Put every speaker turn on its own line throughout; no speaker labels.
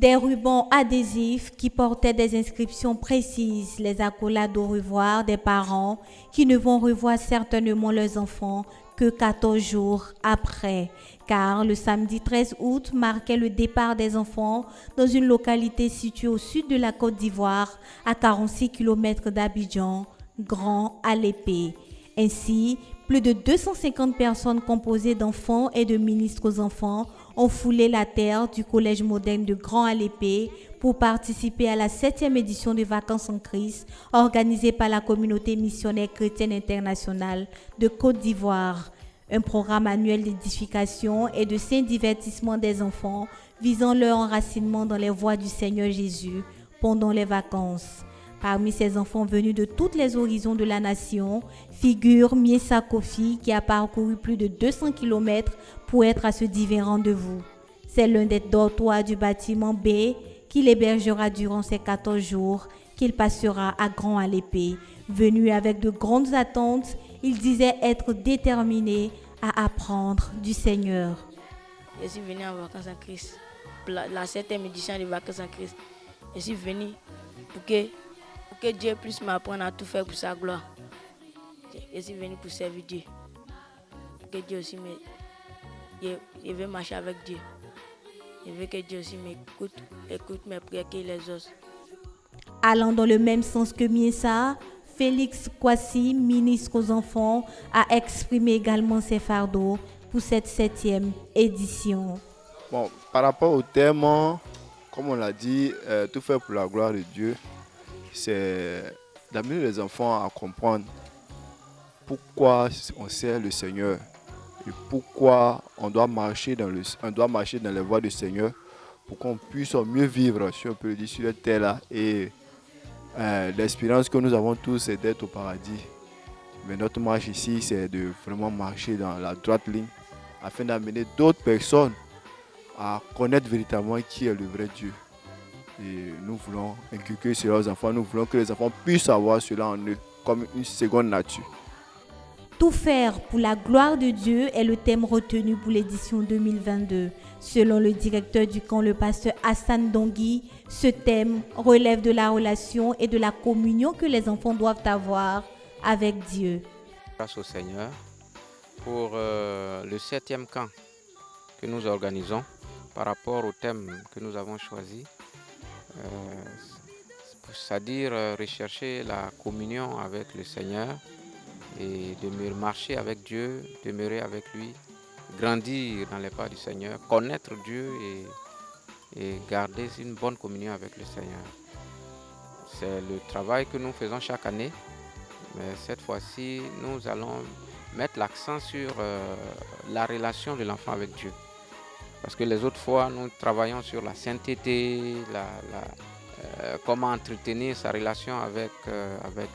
Des rubans adhésifs qui portaient des inscriptions précises, les accolades au revoir des parents qui ne vont revoir certainement leurs enfants que 14 jours après, car le samedi 13 août marquait le départ des enfants dans une localité située au sud de la Côte d'Ivoire, à 46 km d'Abidjan, Grand à l'épée. Ainsi, plus de 250 personnes composées d'enfants et de ministres aux enfants ont foulé la terre du collège moderne de Grand à l'épée pour participer à la 7e édition de Vacances en Christ organisée par la communauté missionnaire chrétienne internationale de Côte d'Ivoire. Un programme annuel d'édification et de saint divertissement des enfants visant leur enracinement dans les voies du Seigneur Jésus pendant les vacances. Parmi ces enfants venus de tous les horizons de la nation, figure Miesa Kofi qui a parcouru plus de 200 km pour être à ce divin rendez-vous. C'est l'un des dortoirs du bâtiment B qui l'hébergera durant ces 14 jours qu'il passera à Grand à l'épée. Venu avec de grandes attentes, il disait être déterminé à apprendre du Seigneur.
Je suis venu en Vacances en Christ, la 7e édition de Vacances en Christ. Je suis venu pour que Dieu puisse m'apprendre à tout faire pour sa gloire. Je suis venu pour servir Dieu. Pour que Dieu aussi je veux marcher avec Dieu. Je veux que Dieu aussi écoute mes prières qu'il les ose.
Allant dans le même sens que Miesa, Félix Kwasi, ministre aux enfants, a exprimé également ses fardeaux pour cette 7e édition.
Bon, par rapport au thème, comme on l'a dit, tout faire pour la gloire de Dieu, c'est d'amener les enfants à comprendre pourquoi on sert le Seigneur et pourquoi on doit marcher dans les voies du Seigneur pour qu'on puisse mieux vivre, si on peut le dire, sur cette terre-là. Et l'expérience que nous avons tous, c'est d'être au paradis. Mais notre marche ici, c'est de vraiment marcher dans la droite ligne afin d'amener d'autres personnes à connaître véritablement qui est le vrai Dieu. Et nous voulons inculquer cela aux enfants, nous voulons que les enfants puissent avoir cela en eux comme une seconde nature.
Tout faire pour la gloire de Dieu est le thème retenu pour l'édition 2022. Selon le directeur du camp, le pasteur Hassan Dongui, ce thème relève de la relation et de la communion que les enfants doivent avoir avec Dieu.
Grâce au Seigneur pour le 7e camp que nous organisons par rapport au thème que nous avons choisi. C'est-à-dire rechercher la communion avec le Seigneur et de marcher avec Dieu, demeurer avec lui, grandir dans les pas du Seigneur, connaître Dieu et garder une bonne communion avec le Seigneur. C'est le travail que nous faisons chaque année, mais cette fois-ci, nous allons mettre l'accent sur la relation de l'enfant avec Dieu. Parce que les autres fois, nous travaillons sur la sainteté, comment entretenir sa relation avec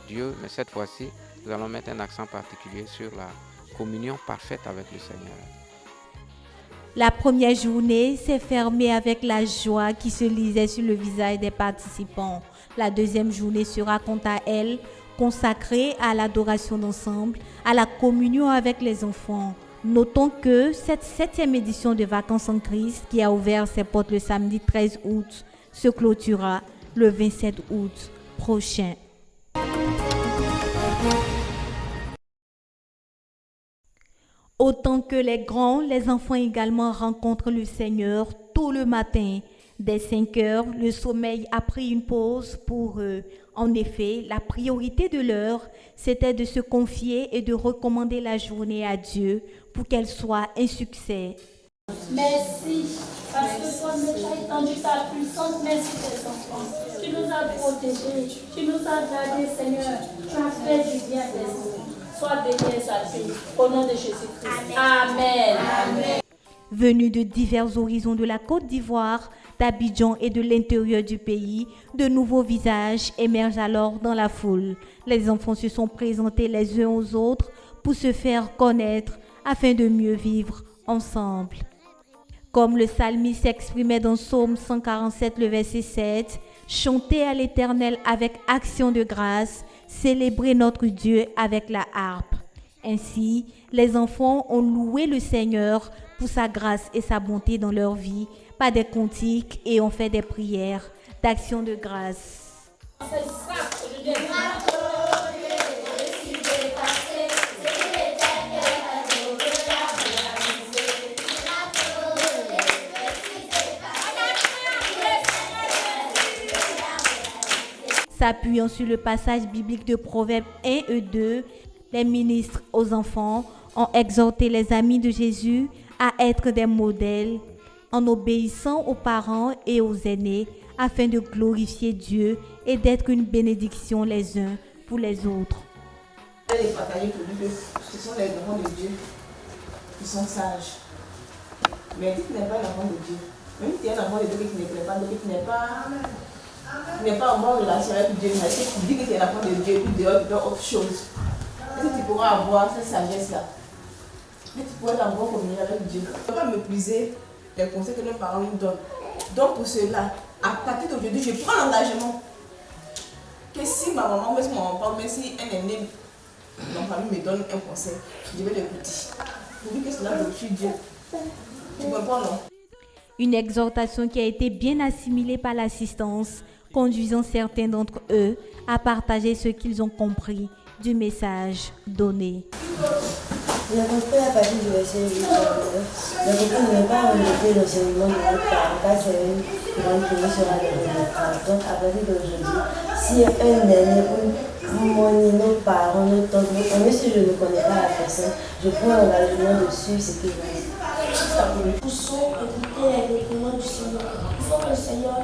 Dieu. Mais cette fois-ci, nous allons mettre un accent particulier sur la communion parfaite avec le Seigneur.
La première journée s'est fermée avec la joie qui se lisait sur le visage des participants. La deuxième journée sera quant à elle consacrée à l'adoration d'ensemble, à la communion avec les enfants. Notons que cette 7e édition de Vacances en Christ, qui a ouvert ses portes le samedi 13 août, se clôturera le 27 août prochain. Autant que les grands, les enfants également rencontrent le Seigneur tout le matin. Dès 5 heures, le sommeil a pris une pause pour eux. En effet, la priorité de l'heure, c'était de se confier et de recommander la journée à Dieu pour qu'elle soit un succès.
Merci, parce que toi, tu as étendu ta puissance. Merci, tes enfants. Tu nous as protégés, tu nous as gardés, Seigneur. Tu as fait du bien, tes enfants. Sois béni et salué. Au nom de Jésus-Christ. Amen. Amen.
Venus de divers horizons de la Côte d'Ivoire, d'Abidjan et de l'intérieur du pays, de nouveaux visages émergent alors dans la foule. Les enfants se sont présentés les uns aux autres pour se faire connaître afin de mieux vivre ensemble. Comme le psalmiste s'exprimait dans Psaume 147, le verset 7, « Chantez à l'Éternel avec action de grâce, célébrez notre Dieu avec la harpe. » Ainsi, les enfants ont loué le Seigneur pour sa grâce et sa bonté dans leur vie, par des cantiques et on fait des prières d'action de grâce.
C'est ça que je dis.
S'appuyant sur le passage biblique de Proverbes 1 et 2, les ministres aux enfants ont exhorté les amis de Jésus à être des modèles en obéissant aux parents et aux aînés afin de glorifier Dieu et d'être une bénédiction les uns pour les autres.
Et partager pour lui que ce sont les enfants de Dieu qui sont sages. Mais si tu n'es pas l'enfant de Dieu, même si tu es un enfant de Dieu qui ne plaît pas, tu n'es pas en bonne relation avec Dieu, mais si tu dis que tu es l'enfant de Dieu et puis dehors tu fais autre chose, est-ce que tu pourras avoir cette sagesse-là? Mais tu pourras avoir en communion avec Dieu. Tu ne peux pas mépriser les conseils que nos parents nous donnent. Donc pour cela, à partir d'aujourd'hui, je prends l'engagement que si ma maman, même si mon papa, même si un aîné dans ma famille me donne un conseil, je vais l'écouter. Pour dire que cela glorifie Dieu. Tu comprends, non?
Une exhortation qui a été bien assimilée par l'assistance, conduisant certains d'entre eux à partager ce qu'ils ont compris du message donné.
Je compris à partir du verset 8. Le repos n'est pas rejeter l'enseignement de votre part, car c'est une grande qui sera de Donc à partir d'aujourd'hui, si un aîné ou nos parents, nos tantes, même si je ne connais pas la personne, je prends l'engagement de suivre ce qu'il va dire.
Nous poussons écouter les règlements du Seigneur.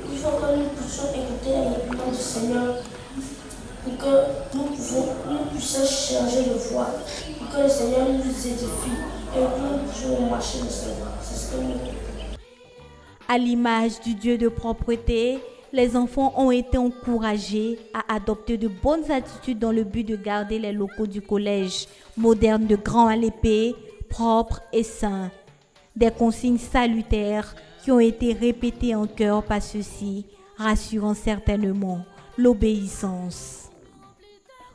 Il faut que nous puissions écouter les règlements du Seigneur pour que nous puissions changer de voie, pour que le Seigneur nous édifie et que nous puissions marcher le Seigneur. C'est ce que nous voulons.
À l'image du Dieu de propreté, les enfants ont été encouragés à adopter de bonnes attitudes dans le but de garder les locaux du collège moderne de Grand à l'épée, propres et sains. Des consignes salutaires qui ont été répétées en chœur par ceux-ci, rassurant certainement l'obéissance.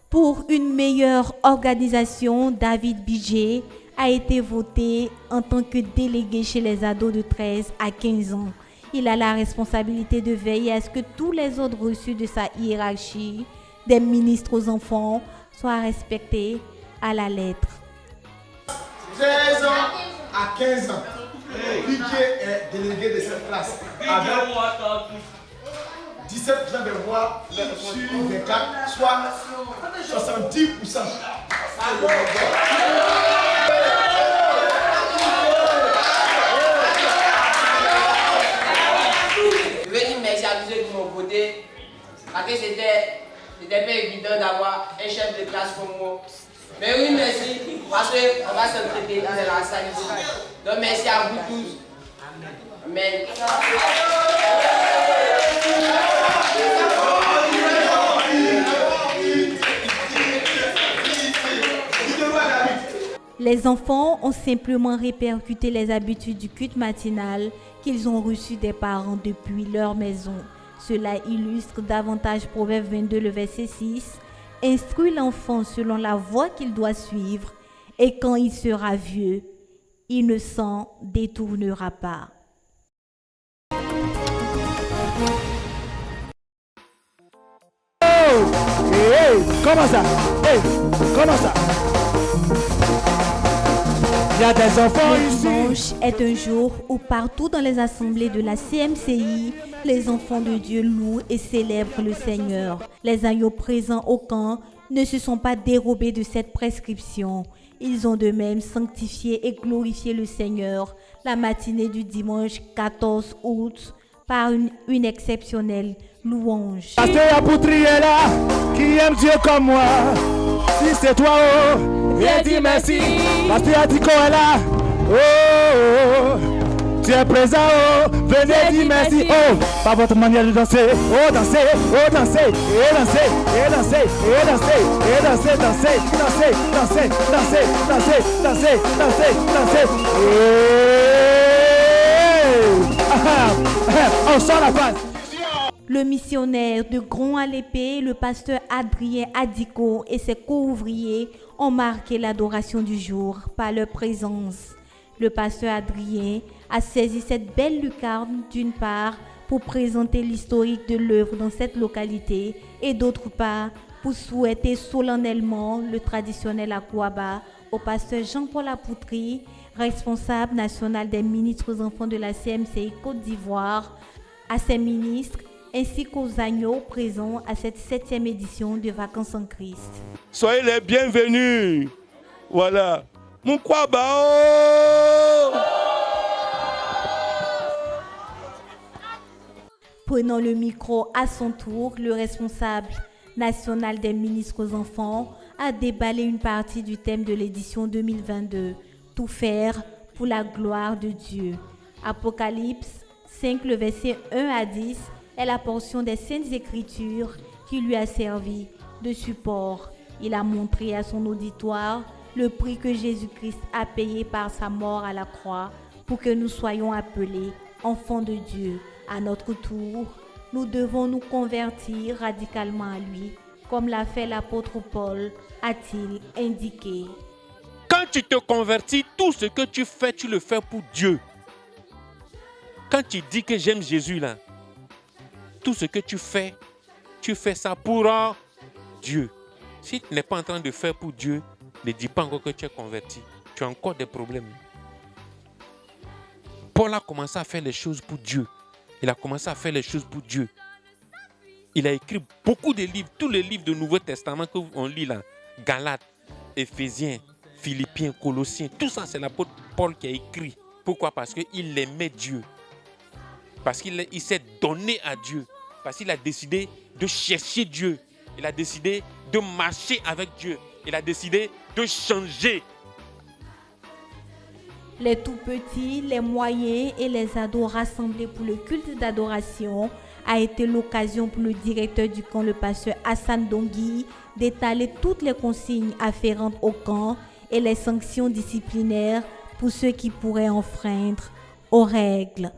Pour une meilleure organisation, David Bijé a été voté en tant que délégué chez les ados de 13 à 15 ans. Il a la responsabilité de veiller à ce que tous les ordres reçus de sa hiérarchie, des ministres aux enfants, soient respectés à la lettre.
13 ans à 15 ans, Bijé est délégué de cette classe avec 17% de voix sur 24, soit 70%.
Je veux dire merci à tous ceux qui m'ont voté, parce que c'était pas évident d'avoir un chef de classe comme moi. Mais oui, merci, parce qu'on va se traiter dans la salle. Donc merci à vous tous. Amen.
Les enfants ont simplement répercuté les habitudes du culte matinal qu'ils ont reçues des parents depuis leur maison. Cela illustre davantage Proverbe 22, le verset 6. Instruis l'enfant selon la voie qu'il doit suivre, et quand il sera vieux, il ne s'en détournera pas.
Comment ça? Comment ça? Il y a des enfants ici.
Le dimanche est un jour où partout dans les assemblées de la CMCI, les enfants de Dieu louent et célèbrent le Seigneur. Les agneaux présents au camp ne se sont pas dérobés de cette prescription. Ils ont de même sanctifié et glorifié le Seigneur la matinée du dimanche 14 août par une exceptionnelle louange.
Pasteur Apoutri est là, qui aime Dieu comme moi. Si c'est toi, oh, viens dire merci. Pasteur Adiko est là, oh, tu es présent, oh, venez dire merci, oh, par votre manière de danser, oh, danser, oh, danser, et danser, et danser, et danser, et danser, danser, danser, danser, danser, danser, danser, danser, danser, on sort la face.
Le missionnaire de Grand à l'épée, le pasteur Adrien Adiko et ses co-ouvriers ont marqué l'adoration du jour par leur présence. Le pasteur Adrien a saisi cette belle lucarne d'une part pour présenter l'historique de l'œuvre dans cette localité et d'autre part pour souhaiter solennellement le traditionnel akouaba au pasteur Jean-Paul Apoutri, responsable national des ministres aux enfants de la CMCI Côte d'Ivoire, à ses ministres ainsi qu'aux agneaux présents à cette 7e édition de Vacances en Christ.
Soyez les bienvenus. Voilà. Moukwaba.
Prenant le micro à son tour, le responsable national des ministres aux enfants a déballé une partie du thème de l'édition 2022, tout faire pour la gloire de Dieu. Apocalypse 5, le verset 1 à 10 est la portion des Saintes Écritures qui lui a servi de support. Il a montré à son auditoire le prix que Jésus-Christ a payé par sa mort à la croix pour que nous soyons appelés enfants de Dieu. À notre tour, nous devons nous convertir radicalement à lui, comme l'a fait l'apôtre Paul, a-t-il indiqué.
Quand tu te convertis, tout ce que tu fais, tu le fais pour Dieu. Quand tu dis que j'aime Jésus, là, tout ce que tu fais ça pour Dieu. Si tu n'es pas en train de faire pour Dieu, ne dis pas encore que tu es converti. Tu as encore des problèmes. Paul a commencé à faire les choses pour Dieu. Il a commencé à faire les choses pour Dieu. Il a écrit beaucoup de livres, tous les livres du Nouveau Testament qu'on lit là. Galates, Éphésiens, Philippiens, Colossiens, tout ça c'est l'apôtre Paul qui a écrit. Pourquoi? Parce qu'il aimait Dieu. Parce qu'il s'est donné à Dieu. Parce qu'il a décidé de chercher Dieu. Il a décidé de marcher avec Dieu. Il a décidé de changer.
Les tout-petits, les moyens et les ados rassemblés pour le culte d'adoration a été l'occasion pour le directeur du camp, le pasteur Hassan Dongui, d'étaler toutes les consignes afférentes au camp et les sanctions disciplinaires pour ceux qui pourraient enfreindre aux règles.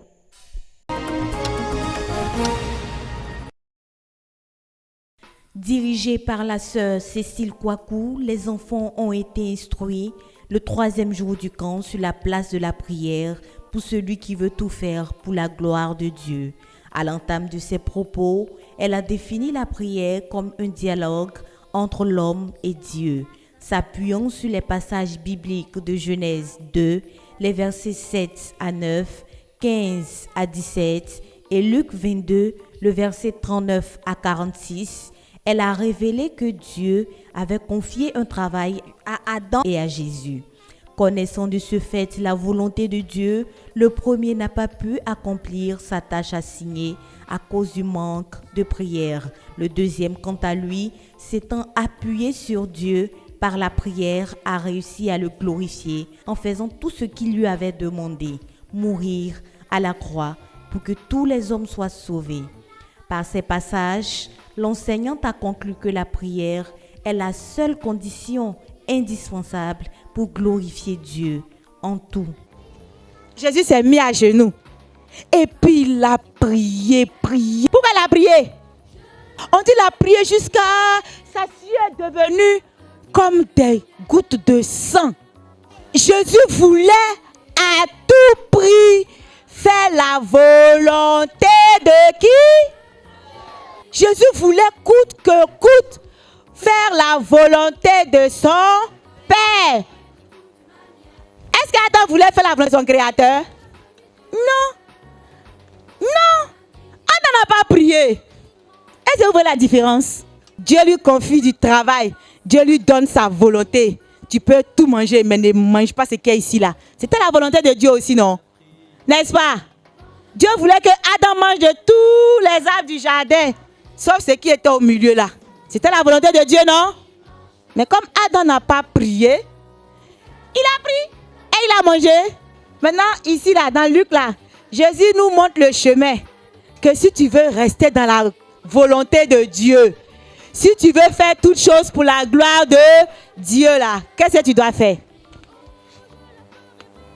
Dirigés par la sœur Cécile Kouakou, les enfants ont été instruits le 3e jour du camp sur la place de la prière pour celui qui veut tout faire pour la gloire de Dieu. À l'entame de ses propos, elle a défini la prière comme un dialogue entre l'homme et Dieu, s'appuyant sur les passages bibliques de Genèse 2, les versets 7 à 9, 15 à 17 et Luc 22, le verset 39 à 46. Elle a révélé que Dieu avait confié un travail à Adam et à Jésus. Connaissant de ce fait la volonté de Dieu, le premier n'a pas pu accomplir sa tâche assignée à cause du manque de prière. Le deuxième, quant à lui, s'étant appuyé sur Dieu par la prière, a réussi à le glorifier en faisant tout ce qu'il lui avait demandé, mourir à la croix pour que tous les hommes soient sauvés. Par ces passages, l'enseignante a conclu que la prière est la seule condition indispensable pour glorifier Dieu en tout.
Jésus s'est mis à genoux et puis il a prié. Pourquoi il a prié? On dit qu'il a prié jusqu'à sa sueur est devenue comme des gouttes de sang. Jésus voulait à tout prix faire la volonté de qui? Jésus voulait coûte que coûte faire la volonté de son Père. Est-ce qu'Adam voulait faire la volonté de son Créateur? Non. Adam n'a pas prié. Est-ce que vous voyez la différence? Dieu lui confie du travail. Dieu lui donne sa volonté. Tu peux tout manger, mais ne mange pas ce qu'il y a ici là. C'était la volonté de Dieu aussi, non? N'est-ce pas? Dieu voulait que Adam mange de tous les arbres du jardin, sauf ce qui était au milieu là. C'était la volonté de Dieu, non? Mais comme Adam n'a pas prié, il a pris et il a mangé. Maintenant, ici là, dans Luc là, Jésus nous montre le chemin. Que si tu veux rester dans la volonté de Dieu, si tu veux faire toutes choses pour la gloire de Dieu là, qu'est-ce que tu dois faire?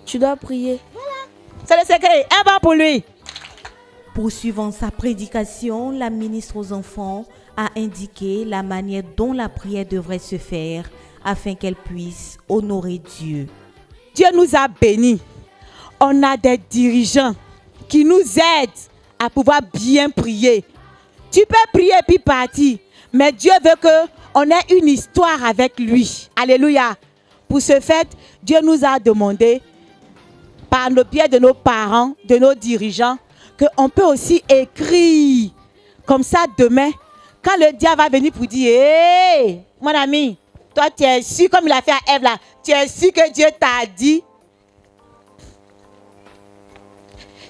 Tu dois prier. Voilà. C'est le secret. Un bon pour lui.
Poursuivant sa prédication, la ministre aux enfants a indiqué la manière dont la prière devrait se faire afin qu'elle puisse honorer Dieu.
Dieu nous a bénis.
on a des dirigeants qui nous aident à pouvoir bien prier. Tu peux prier puis partir, mais Dieu veut qu'on ait une histoire avec lui. Alléluia. Pour ce fait, Dieu nous a demandé, par le biais de nos parents, de nos dirigeants, qu'on peut aussi écrire. Comme ça, demain, quand le diable va venir pour dire, hé, mon ami, toi tu es sûr, comme il a fait à Ève là, tu es sûr que Dieu t'a dit.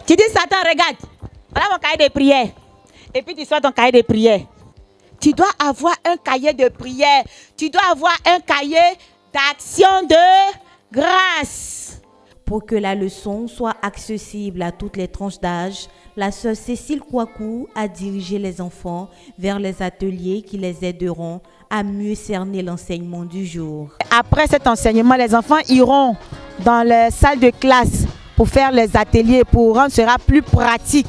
Tu dis, Satan, regarde, voilà mon cahier de prière. Et puis tu sors ton cahier de prière. Tu dois avoir un cahier de prière. Tu dois avoir un cahier d'action de grâce.
Pour que la leçon soit accessible à toutes les tranches d'âge, la sœur Cécile Kouakou a dirigé les enfants vers les ateliers qui les aideront à mieux cerner l'enseignement du jour.
Après cet enseignement, les enfants iront dans les salles de classe pour faire les ateliers, pour rendre cela plus pratique,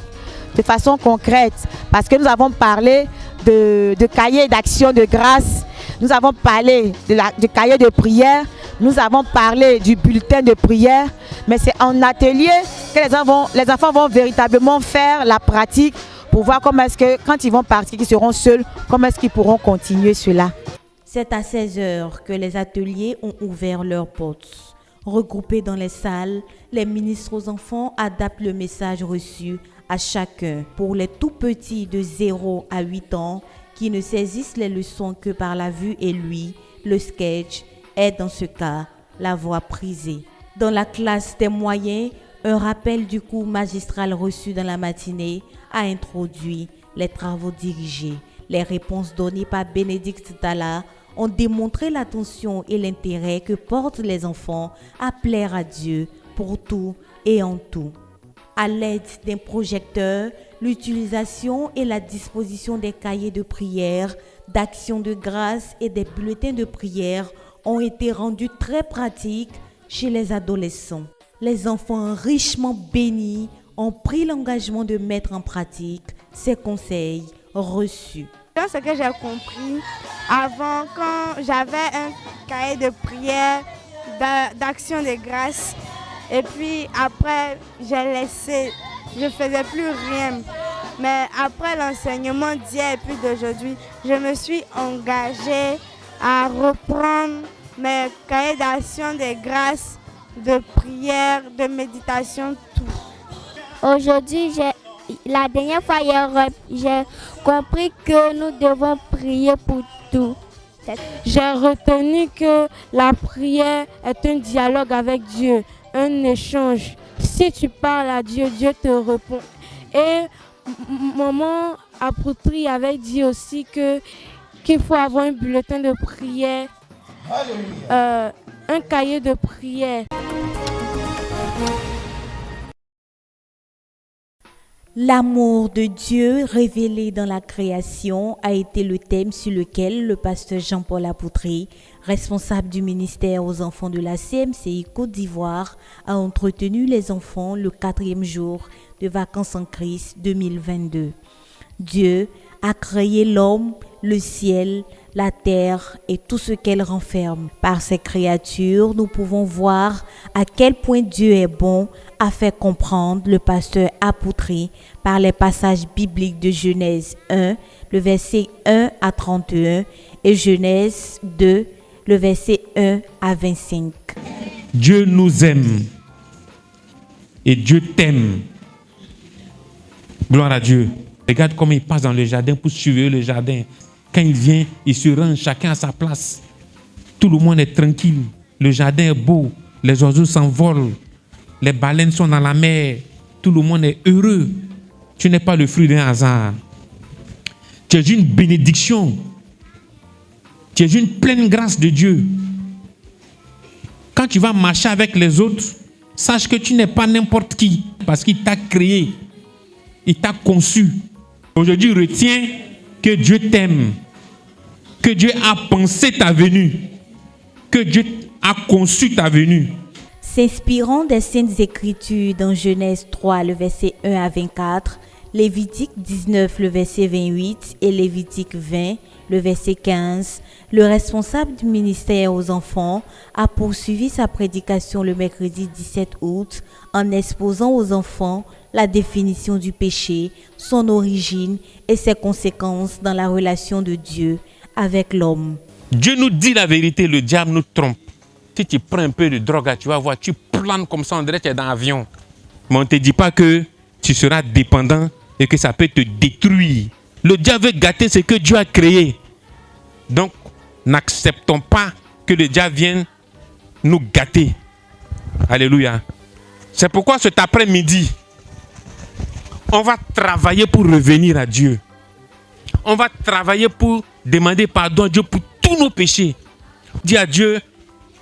de façon concrète. Parce que nous avons parlé de cahier d'action de grâce, nous avons parlé du cahier de prière, nous avons parlé du bulletin de prière, mais c'est en atelier que les enfants vont véritablement faire la pratique pour voir comment est-ce que, quand ils vont partir, qu'ils seront seuls, comment est-ce qu'ils pourront continuer cela.
C'est à 16h que les ateliers ont ouvert leurs portes. Regroupés dans les salles, les ministres aux enfants adaptent le message reçu à chacun. Pour les tout petits de 0 à 8 ans qui ne saisissent les leçons que par la vue et l'ouïe, le sketch est dans ce cas la voie prisée. Dans la classe des moyens, un rappel du cours magistral reçu dans la matinée a introduit les travaux dirigés. Les réponses données par Bénédicte Talla ont démontré l'attention et l'intérêt que portent les enfants à plaire à Dieu pour tout et en tout. À l'aide d'un projecteur, l'utilisation et la disposition des cahiers de prière, d'actions de grâce et des bulletins de prière ont été rendus très pratiques chez les adolescents. Les enfants richement bénis ont pris l'engagement de mettre en pratique ces conseils reçus.
Ce que j'ai compris, avant, quand j'avais un cahier de prière, d'action de grâce, et puis après, j'ai laissé, je ne faisais plus rien. Mais après l'enseignement d'hier et puis d'aujourd'hui, je me suis engagée à reprendre mes cahiers d'action de grâce, de prière, de méditation, tout.
Aujourd'hui, la dernière fois, j'ai compris que nous devons prier pour tout.
J'ai retenu que la prière est un dialogue avec Dieu, un échange. Si tu parles à Dieu, Dieu te répond. Et maman Apoutri avait dit aussi qu'il faut avoir un bulletin de prière, un cahier de prière.
L'amour de Dieu révélé dans la création a été le thème sur lequel le pasteur Jean-Paul Apoutri, responsable du ministère aux enfants de la CMCI Côte d'Ivoire, a entretenu les enfants le 4e jour de Vacances en Christ 2022. Dieu a créé l'homme, le ciel, la terre et tout ce qu'elle renferme. Par ces créatures, nous pouvons voir à quel point Dieu est bon, a fait comprendre le pasteur Apoutri par les passages bibliques de Genèse 1, le verset 1 à 31 et Genèse 2, le verset 1 à 25.
Dieu nous aime et Dieu t'aime. Gloire à Dieu. Regarde comment il passe dans le jardin pour surveiller le jardin. Quand il vient, il se rend chacun à sa place. Tout le monde est tranquille. Le jardin est beau. Les oiseaux s'envolent. Les baleines sont dans la mer. Tout le monde est heureux. Tu n'es pas le fruit d'un hasard. Tu es une bénédiction. Tu es une pleine grâce de Dieu. Quand tu vas marcher avec les autres, sache que tu n'es pas n'importe qui. Parce qu'il t'a créé. Il t'a conçu. Aujourd'hui, retiens que Dieu t'aime, que Dieu a pensé ta venue, que Dieu a conçu ta venue.
S'inspirant des Saintes Écritures dans Genèse 3, le verset 1 à 24, Lévitique 19, le verset 28 et Lévitique 20, le verset 15, le responsable du ministère aux enfants a poursuivi sa prédication le mercredi 17 août en exposant aux enfants la définition du péché, son origine et ses conséquences dans la relation de Dieu avec l'homme.
Dieu nous dit la vérité, le diable nous trompe. Si tu prends un peu de drogue, tu vas voir, tu planes comme ça, on dirait que tu es dans l'avion. Mais on ne te dit pas que tu seras dépendant et que ça peut te détruire. Le diable veut gâter ce que Dieu a créé. Donc, n'acceptons pas que le diable vienne nous gâter. Alléluia. C'est pourquoi cet après-midi, on va travailler pour revenir à Dieu. On va travailler pour demander pardon à Dieu pour tous nos péchés. Dis à Dieu,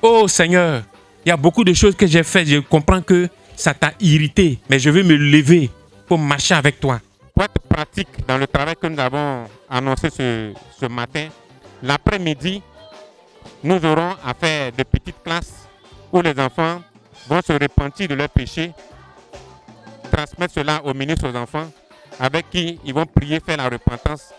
oh Seigneur, il y a beaucoup de choses que j'ai faites. Je comprends que ça t'a irrité, mais je veux me lever pour marcher avec toi. Pour être pratique dans le travail que nous avons annoncé ce matin, l'après-midi, nous aurons à faire de petites classes où les enfants vont se repentir de leurs péchés, transmettre cela aux ministres aux enfants, avec qui ils vont prier, faire la repentance.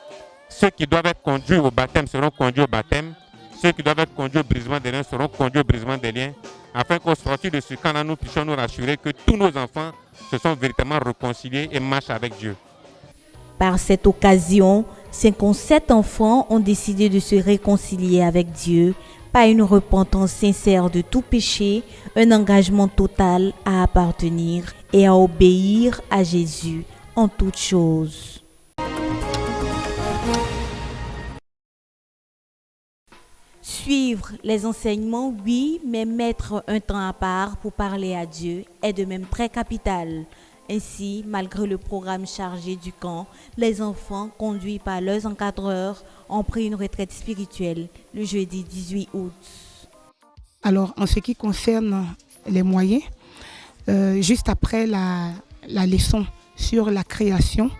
Ceux qui doivent être conduits au baptême seront conduits au baptême. Ceux qui doivent être conduits au brisement des liens seront conduits au brisement des liens, afin qu'au sortir de ce camp-là, nous puissions nous rassurer que tous nos enfants se sont véritablement réconciliés et marchent avec Dieu.
Par cette occasion, 57 enfants ont décidé de se réconcilier avec Dieu par une repentance sincère de tout péché, un engagement total à appartenir et à obéir à Jésus en toutes choses. Suivre les enseignements, oui, mais mettre un temps à part pour parler à Dieu est de même très capital. Ainsi, malgré le programme chargé du camp, les enfants, conduits par leurs encadreurs, ont pris une retraite spirituelle le jeudi 18 août.
Alors, en ce qui concerne les moyens, juste après la leçon sur la création,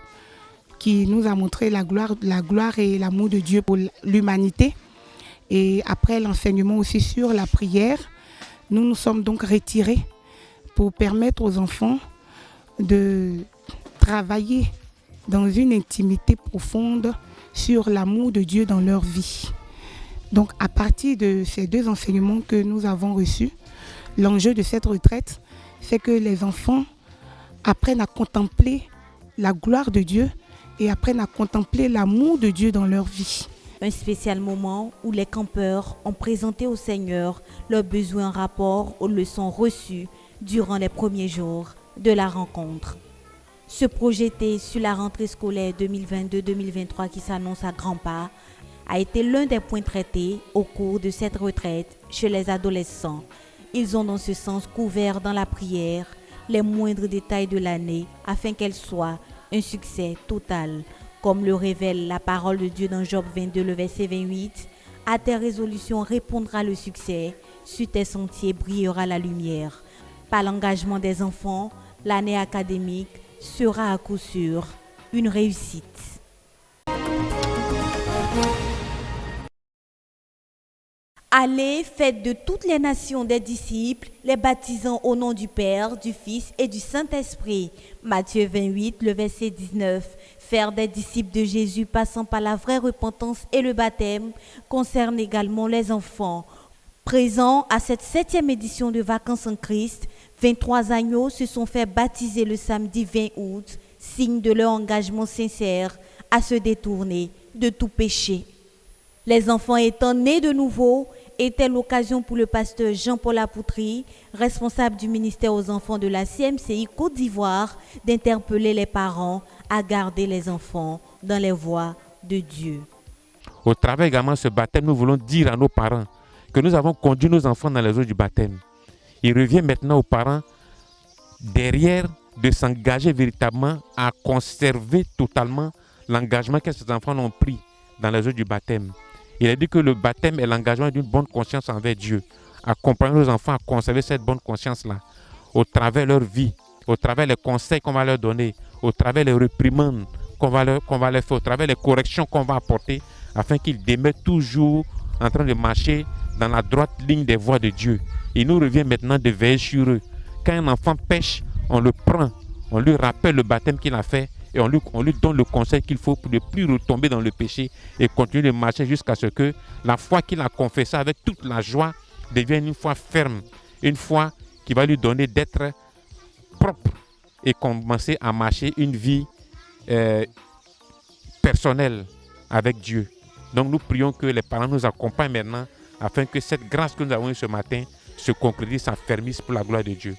qui nous a montré la gloire et l'amour de Dieu pour l'humanité, et après l'enseignement aussi sur la prière, nous nous sommes donc retirés pour permettre aux enfants de travailler dans une intimité profonde sur l'amour de Dieu dans leur vie. Donc à partir de ces deux enseignements que nous avons reçus, l'enjeu de cette retraite, c'est que les enfants apprennent à contempler la gloire de Dieu et apprennent à contempler l'amour de Dieu dans leur vie.
Un spécial moment où les campeurs ont présenté au Seigneur leurs besoins en rapport aux leçons reçues durant les premiers jours de la rencontre. Se projeter sur la rentrée scolaire 2022-2023 qui s'annonce à grands pas a été l'un des points traités au cours de cette retraite chez les adolescents. Ils ont dans ce sens couvert dans la prière les moindres détails de l'année afin qu'elle soit un succès total. Comme le révèle la parole de Dieu dans Job 22, le verset 28, « À tes résolutions répondra le succès, sur tes sentiers brillera la lumière. » Par l'engagement des enfants, l'année académique sera à coup sûr une réussite. Allez, faites de toutes les nations des disciples, les baptisant au nom du Père, du Fils et du Saint-Esprit. Matthieu 28, le verset 19. Faire des disciples de Jésus passant par la vraie repentance et le baptême concerne également les enfants. Présents à cette 7e édition de Vacances en Christ, 23 agneaux se sont fait baptiser le samedi 20 août, signe de leur engagement sincère à se détourner de tout péché. Les enfants étant nés de nouveau, était l'occasion pour le pasteur Jean-Paul Apoutry, responsable du ministère aux enfants de la CMCI Côte d'Ivoire, d'interpeller les parents à garder les enfants dans les voies de Dieu.
Au travers également de ce baptême, nous voulons dire à nos parents que nous avons conduit nos enfants dans les eaux du baptême. Il revient maintenant aux parents derrière de s'engager véritablement à conserver totalement l'engagement que ces enfants ont pris dans les eaux du baptême. Il a dit que le baptême est l'engagement d'une bonne conscience envers Dieu. Accompagner nos enfants à conserver cette bonne conscience-là au travers de leur vie, au travers des conseils qu'on va leur donner, au travers des réprimandes qu'on va leur faire, au travers des corrections qu'on va apporter, afin qu'ils demeurent toujours en train de marcher dans la droite ligne des voies de Dieu. Il nous revient maintenant de veiller sur eux. Quand un enfant pêche, on le prend, on lui rappelle le baptême qu'il a fait et on lui donne le conseil qu'il faut pour ne plus retomber dans le péché et continuer de marcher jusqu'à ce que la foi qu'il a confessée avec toute la joie devienne une foi ferme, une foi qui va lui donner d'être propre et commencer à marcher une vie personnelle avec Dieu. Donc nous prions que les parents nous accompagnent maintenant afin que cette grâce que nous avons eue ce matin se concrétise, s'affermisse pour la gloire de Dieu.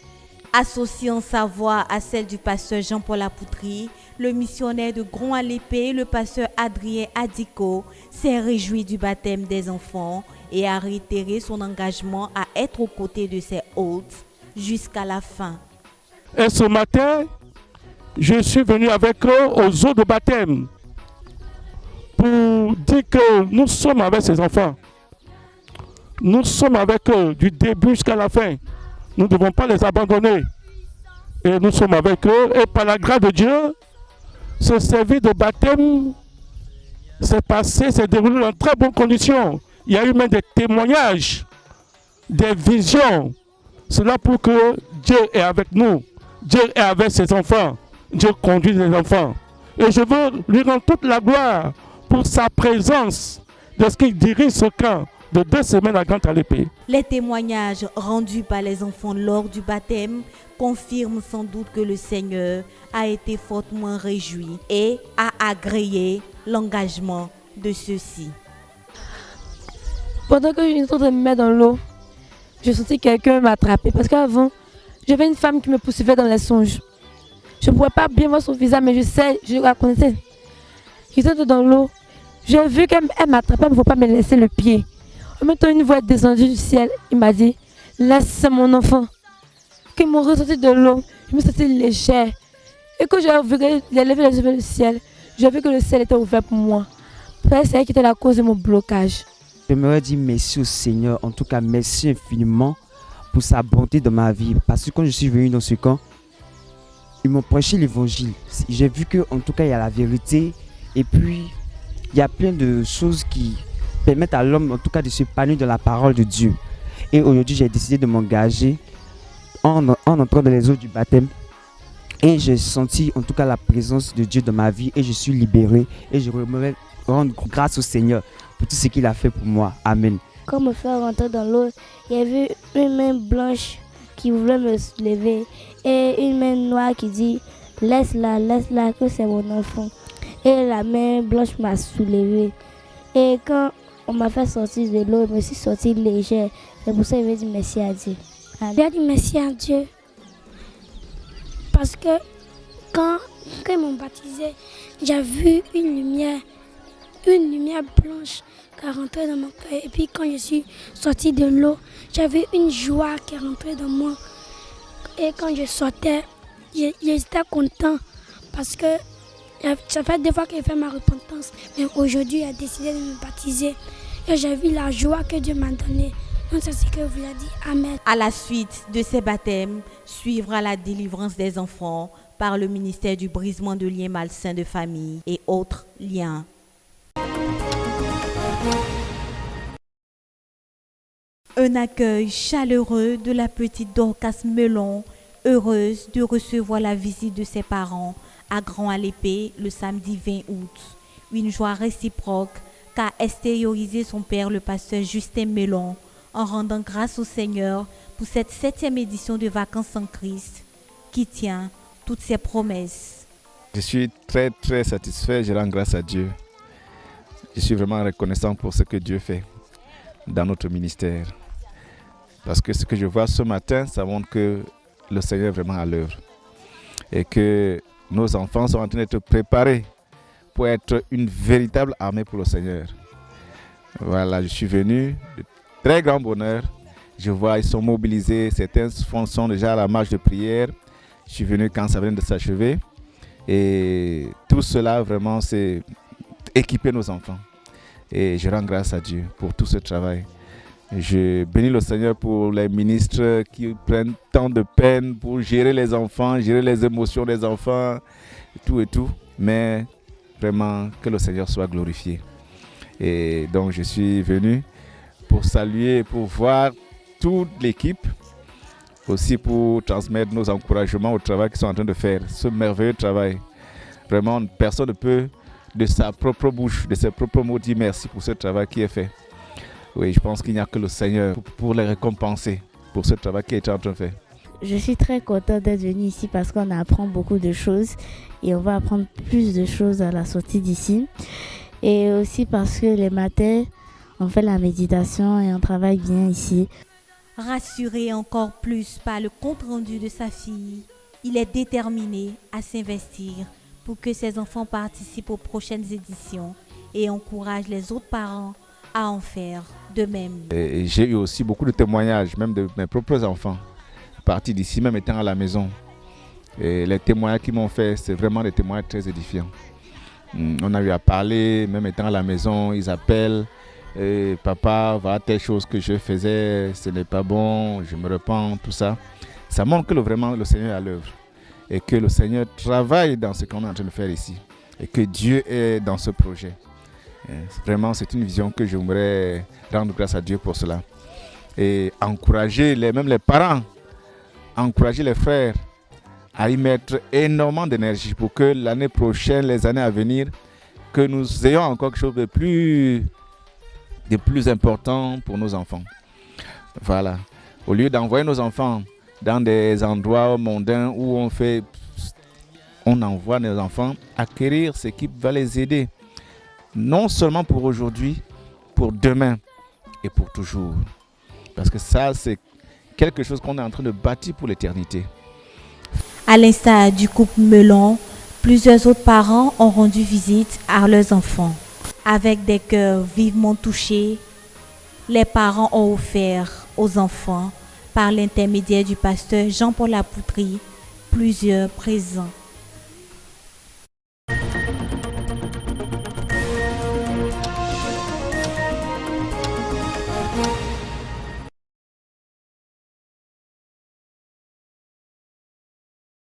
Associant sa voix à celle du pasteur Jean-Paul Apoutri, le missionnaire de Grand-Alépé, le pasteur Adrien Adiko, s'est réjoui du baptême des enfants et a réitéré son engagement à être aux côtés de ses hôtes jusqu'à la fin.
Et ce matin, je suis venu avec eux aux eaux de baptême pour dire que nous sommes avec ces enfants. Nous sommes avec eux du début jusqu'à la fin. Nous ne devons pas les abandonner. Et nous sommes avec eux. Et par la grâce de Dieu, ce service de baptême s'est déroulé dans très bonnes conditions. Il y a eu même des témoignages, des visions. Cela pour que Dieu est avec nous. Dieu est avec ses enfants. Dieu conduit les enfants. Et je veux lui rendre toute la gloire pour sa présence de ce qu'il dirige ce camp de 2 semaines à Grand-Alépé.
Les témoignages rendus par les enfants lors du baptême confirment sans doute que le Seigneur a été fortement réjoui et a agréé l'engagement de ceux-ci.
Pendant que je suis en train de me mettre dans l'eau, je sentais quelqu'un m'attraper parce qu'avant, j'avais une femme qui me poursuivait dans les songes. Je ne pouvais pas bien voir son visage, mais je la connaissais. J'étais dans l'eau, j'ai vu qu'elle m'attrapait, mais il ne faut pas me laisser le pied. En même temps, une voix est descendue du ciel. Il m'a dit, laisse mon enfant. Qu'ils m'ont ressorti de l'eau, je me sentais légère. Et quand j'ai levé les yeux vers le ciel, j'ai vu que le ciel était ouvert pour moi. C'est elle qui était la cause de mon blocage.
J'aimerais dire merci au Seigneur, en tout cas merci infiniment pour sa bonté dans ma vie. Parce que quand je suis venu dans ce camp, ils m'ont prêché l'évangile. J'ai vu qu'en tout cas il y a la vérité et puis il y a plein de choses qui permettent à l'homme en tout cas de se s'épanouir dans la parole de Dieu. Et aujourd'hui j'ai décidé de m'engager en entrant dans les eaux du baptême. Et j'ai senti en tout cas la présence de Dieu dans ma vie et je suis libéré. Et je voudrais rendre grâce au Seigneur pour tout ce qu'il a fait pour moi. Amen.
Quand me faire rentrer dans l'eau, il y avait une main blanche qui voulait me lever et une main noire qui dit laisse-la que c'est mon enfant. Et la main blanche m'a soulevé. Et quand on m'a fait sortir de l'eau, je me suis sortie légère. C'est pour ça que je vais dire merci à Dieu.
Je vais dire merci à Dieu. Parce que quand ils m'ont baptisé, j'ai vu une lumière blanche qui est rentrée dans mon cœur. Et puis quand je suis sortie de l'eau, j'avais une joie qui est rentrée dans moi. Et quand je sortais, j'étais content parce que ça fait 2 fois que j'ai fait ma repentance. Mais aujourd'hui, j'ai décidé de me baptiser. Et j'ai vu la joie que Dieu m'a donnée. Donc c'est ce que je voulais dire. Amen.
À la suite de ces baptêmes, suivra la délivrance des enfants par le ministère du brisement de liens malsains de famille et autres liens. Un accueil chaleureux de la petite Dorcas Melon, heureuse de recevoir la visite de ses parents à Grand-Alépé le samedi 20 août. Une joie réciproque qu'a extériorisé son père, le pasteur Justin Melon, en rendant grâce au Seigneur pour cette 7e édition de Vacances en Christ qui tient toutes ses promesses.
Je suis très très satisfait, je rends grâce à Dieu. Je suis vraiment reconnaissant pour ce que Dieu fait dans notre ministère. Parce que ce que je vois ce matin, ça montre que le Seigneur est vraiment à l'œuvre. Et que nos enfants sont en train d'être préparés pour être une véritable armée pour le Seigneur. Voilà, je suis venu de très grand bonheur. Je vois, ils sont mobilisés. Certains sont déjà à la marche de prière. Je suis venu quand ça vient de s'achever. Et tout cela, vraiment, c'est équiper nos enfants. Et je rends grâce à Dieu pour tout ce travail. Je bénis le Seigneur pour les ministres qui prennent tant de peine pour gérer les enfants, gérer les émotions des enfants, tout et tout. Mais vraiment, que le Seigneur soit glorifié. Et donc, je suis venu pour saluer, pour voir toute l'équipe, aussi pour transmettre nos encouragements au travail qu'ils sont en train de faire, ce merveilleux travail.
Vraiment, personne ne peut, de sa propre bouche, de ses propres mots, dire merci pour ce travail qui est fait. Oui, je pense qu'il n'y a que le Seigneur pour les récompenser pour ce travail qui est en train de faire.
Je suis très contente d'être venue ici parce qu'on apprend beaucoup de choses et on va apprendre plus de choses à la sortie d'ici. Et aussi parce que les matins, on fait la méditation et on travaille bien ici.
Rassuré encore plus par le compte-rendu de sa fille, il est déterminé à s'investir pour que ses enfants participent aux prochaines éditions et encourage les autres parents à en faire de même.
Et j'ai eu aussi beaucoup de témoignages, même de mes propres enfants, partis d'ici, même étant à la maison. Et les témoignages qu'ils m'ont fait, c'est vraiment des témoignages très édifiants. On a eu à parler, même étant à la maison, ils appellent. Et papa, voilà telle chose que je faisais, ce n'est pas bon, je me repens, tout ça. Ça montre que vraiment le Seigneur est à l'œuvre et que le Seigneur travaille dans ce qu'on est en train de faire ici et que Dieu est dans ce projet. Vraiment, c'est une vision que j'aimerais rendre grâce à Dieu pour cela. Et encourager même les parents, encourager les frères à y mettre énormément d'énergie pour que l'année prochaine, les années à venir, que nous ayons encore quelque chose de plus important pour nos enfants. Voilà. Au lieu d'envoyer nos enfants dans des endroits mondains où on envoie nos enfants acquérir ce qui va les aider. Non seulement pour aujourd'hui, pour demain et pour toujours. Parce que ça, c'est quelque chose qu'on est en train de bâtir pour l'éternité.
À l'instar du couple Melon, plusieurs autres parents ont rendu visite à leurs enfants. Avec des cœurs vivement touchés, les parents ont offert aux enfants, par l'intermédiaire du pasteur Jean-Paul Apoutry, plusieurs présents.